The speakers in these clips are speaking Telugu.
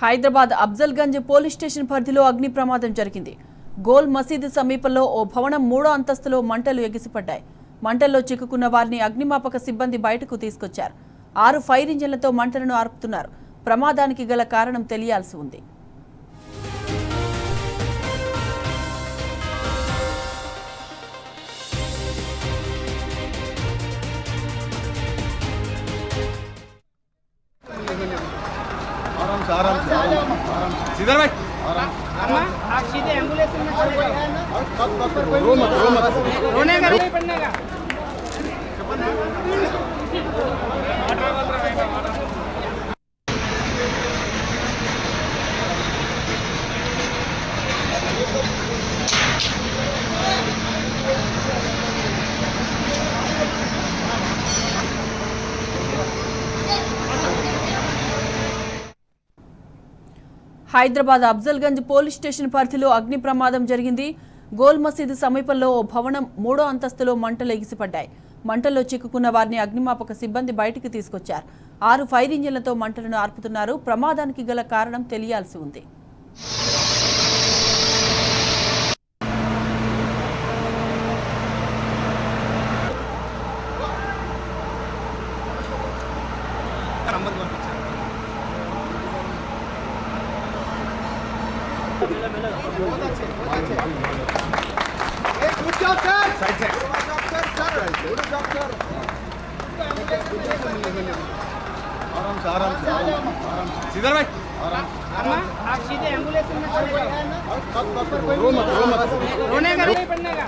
హైదరాబాద్ అఫ్జల్గంజ్ పోలీస్ స్టేషన్ పరిధిలో అగ్ని ప్రమాదం జరిగింది. గోల్ మసీదు సమీపంలో ఓ భవనం 3వ అంతస్తులో మంటలు ఎగిసిపడ్డాయి. మంటల్లో చిక్కుకున్న వారిని అగ్నిమాపక సిబ్బంది బయటకు తీసుకొచ్చారు. 6 ఫైర్ ఇంజిన్లతో మంటలను ఆర్పుతున్నారు. ప్రమాదానికి గల కారణం తెలియాల్సి ఉంది. सीधर भाई आप सीधे एम्बुलेंस में चले जाओ। रोने का नहीं पड़ने का। హైదరాబాద్ అఫ్జల్గంజ్ పోలీస్ స్టేషన్ పరిధిలో అగ్ని ప్రమాదం జరిగింది. గోల్ మసీదు సమీపంలో ఓ భవనం 3వ అంతస్తులో మంటలు ఎగిసిపడ్డాయి. మంటల్లో చిక్కుకున్న వారిని అగ్నిమాపక సిబ్బంది బయటికి తీసుకొచ్చారు. 6 ఫైర్ ఇంజిన్లతో మంటలను ఆర్పుతున్నారు. ప్రమాదానికి గల కారణం తెలియాల్సి ఉంది. सीधर भाई आप सीधे एम्बुलेंस में चले जाओ। रोने का नहीं पड़ने का।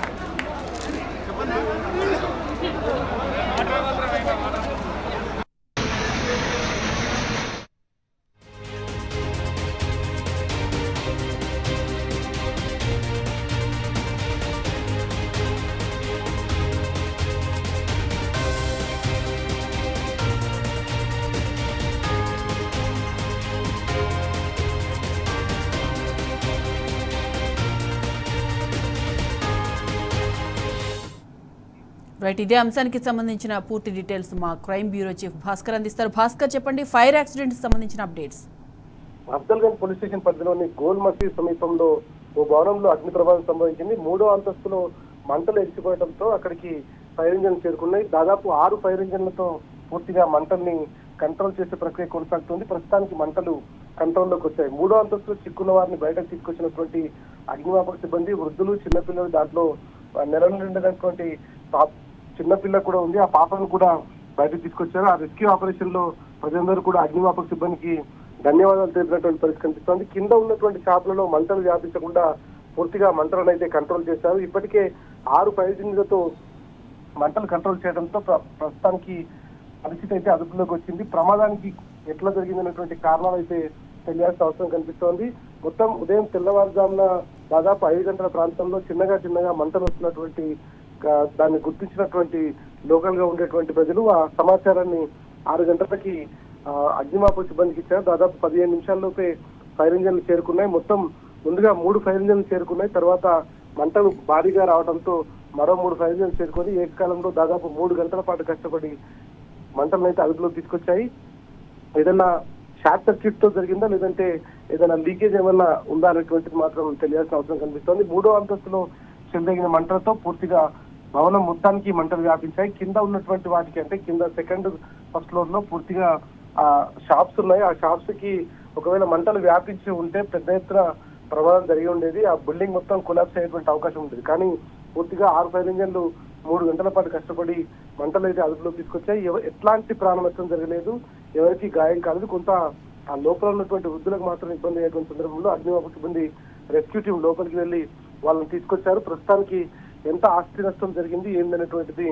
రైట్, ఇదే అంశానికి సంబంధించిన పూర్తి డీటెయిల్స్ మా క్రైమ్ బ్యూరో చీఫ్ భాస్కర్ అందిస్తారు. భాస్కర్, చెప్పండి, ఫైర్ యాక్సిడెంట్ సంబంధించిన అప్డేట్స్. అఫ్జల్గంజ్ పోలీస్ స్టేషన్ పరిధిలోని గోల్ మసీద్ సమీపంలో ఓ భవనంలో అగ్ని ప్రమాదం సంభవించింది. 3వ అంతస్తులో మంటలు ఎగిసిపోవడంతో అక్కడికి ఫైర్ ఇంజిన్ చేరుకున్నాయి. దాదాపు 6 ఫైర్ ఇంజిన్లతో పూర్తిగా మంటల్ని కంట్రోల్ చేసే ప్రక్రియ కొనసాగుతుంది. ప్రస్తుతానికి మంటలు కంట్రోల్లోకి వచ్చాయి. 3వ అంతస్తులో చిక్కున్న వారిని బయటకు తీసుకొచ్చినటువంటి అగ్నిమాపక సిబ్బంది, వృద్ధులు, చిన్నపిల్లలు, దాంట్లో నెలలు నిండినటువంటి చిన్నపిల్ల కూడా ఉంది. ఆ పాపను కూడా బయటకు తీసుకొచ్చారు. ఆ రెస్క్యూ ఆపరేషన్ లో ప్రజలందరూ కూడా అగ్నిమాపక సిబ్బందికి ధన్యవాదాలు తెలిపినటువంటి పరిస్థితి కనిపిస్తోంది. కింద ఉన్నటువంటి షాపులలో మంటలు వ్యాపించకుండా పూర్తిగా మంటలను అయితే కంట్రోల్ చేశారు. ఇప్పటికే 6 ఫైర్ ఇంజిన్లతో మంటలు కంట్రోల్ చేయడంతో ప్రస్తుతానికి పరిస్థితి అయితే అదుపులోకి వచ్చింది. ప్రమాదానికి ఎట్లా జరిగిందనేటువంటి కారణాలు అయితే తెలియాల్సిన అవసరం కనిపిస్తోంది. మొత్తం ఉదయం తెల్లవారుజామున దాదాపు 5 గంటల ప్రాంతంలో చిన్నగా మంటలు వస్తున్నటువంటి దాన్ని గుర్తించినటువంటి లోకల్ గా ఉండేటువంటి ప్రజలు ఆ సమాచారాన్ని 6 గంటలకి అగ్నిమాపక సిబ్బందికి ఇచ్చారు. దాదాపు 15 నిమిషాల్లోపే ఫైర్ ఇంజన్లు చేరుకున్నాయి. మొత్తం ముందుగా 3 ఫైర్ ఇంజన్లు చేరుకున్నాయి. తర్వాత మంటలు భారీగా రావడంతో మరో 3 ఫైర్ ఇంజన్లు చేరుకొని ఏకకాలంలో దాదాపు 3 గంటల పాటు కష్టపడి మంటలను అయితే అదుపులోకి తీసుకొచ్చాయి. ఏదన్నా షార్ట్ సర్క్యూట్ తో జరిగిందా, లేదంటే ఏదైనా లీకేజ్ ఏమన్నా ఉందా అనేటువంటిది మాత్రం తెలియాల్సిన అవసరం కనిపిస్తోంది. 3వ అంతస్తులో చెందిన మంటలతో పూర్తిగా భవనం మొత్తానికి మంటలు వ్యాపించాయి. కింద ఉన్నటువంటి వాటికి, అంటే కింద ఫస్ట్ ఫ్లోర్ లో పూర్తిగా షాప్స్ ఉన్నాయి. ఆ షాప్స్ కి ఒకవేళ మంటలు వ్యాపించి ఉంటే పెద్ద ఎత్తున ప్రమాదం జరిగి ఉండేది. ఆ బిల్డింగ్ మొత్తం కొలాప్స్ అయ్యేటువంటి అవకాశం ఉంటుంది. కానీ పూర్తిగా 6 ఫైర్ ఇంజన్లు 3 గంటల పాటు కష్టపడి మంటలు అయితే అదుపులోకి తీసుకొచ్చాయి. ఎట్లాంటి ప్రాణ నష్టం జరగలేదు, ఎవరికి గాయం కాలేదు. కొంత ఆ లోపల ఉన్నటువంటి వృద్ధులకు మాత్రం ఇబ్బంది అయ్యేటువంటి సందర్భంలో అగ్నిమాపక సిబ్బంది రెస్క్యూ టీం లోపలికి వెళ్లి వాళ్ళని తీసుకొచ్చారు. ప్రస్తుతానికి ఎంత ఆస్తి నష్టం జరిగింది ఏందనేటువంటిది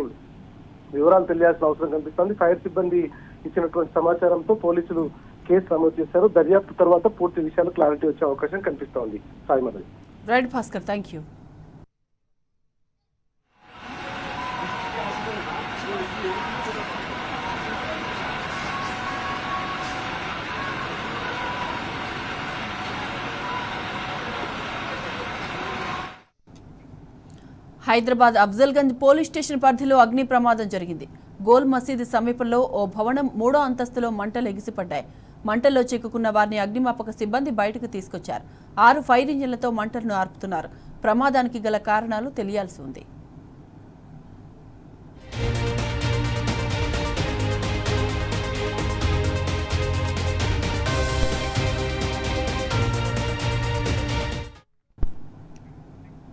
వివరాలు తెలియాల్సిన అవసరం కనిపిస్తోంది. ఫైర్ సిబ్బంది ఇచ్చినటువంటి సమాచారంతో పోలీసులు కేసు నమోదు చేశారు. దర్యాప్తు తర్వాత పూర్తి విషయాలు క్లారిటీ వచ్చే అవకాశం కనిపిస్తోంది. సాయిమది. Right Bhaskar, thank you. Hyderabad Afzalgunj police station పరిధిలో అగ్ని ప్రమాదం జరిగింది. గోల్ మసీదు సమీపంలో ఓ భవనం 3వ అంతస్తులో మంటలు ఎగిసిపడ్డాయి. మంటల్లో చిక్కుకున్న వారిని అగ్నిమాపక సిబ్బంది బయటకు తీసుకొచ్చారు. 6 ఫైర్ ఇంజిన్లతో మంటలను ఆర్పుతున్నారు. ప్రమాదానికి గల కారణాలు తెలియాల్సి ఉంది.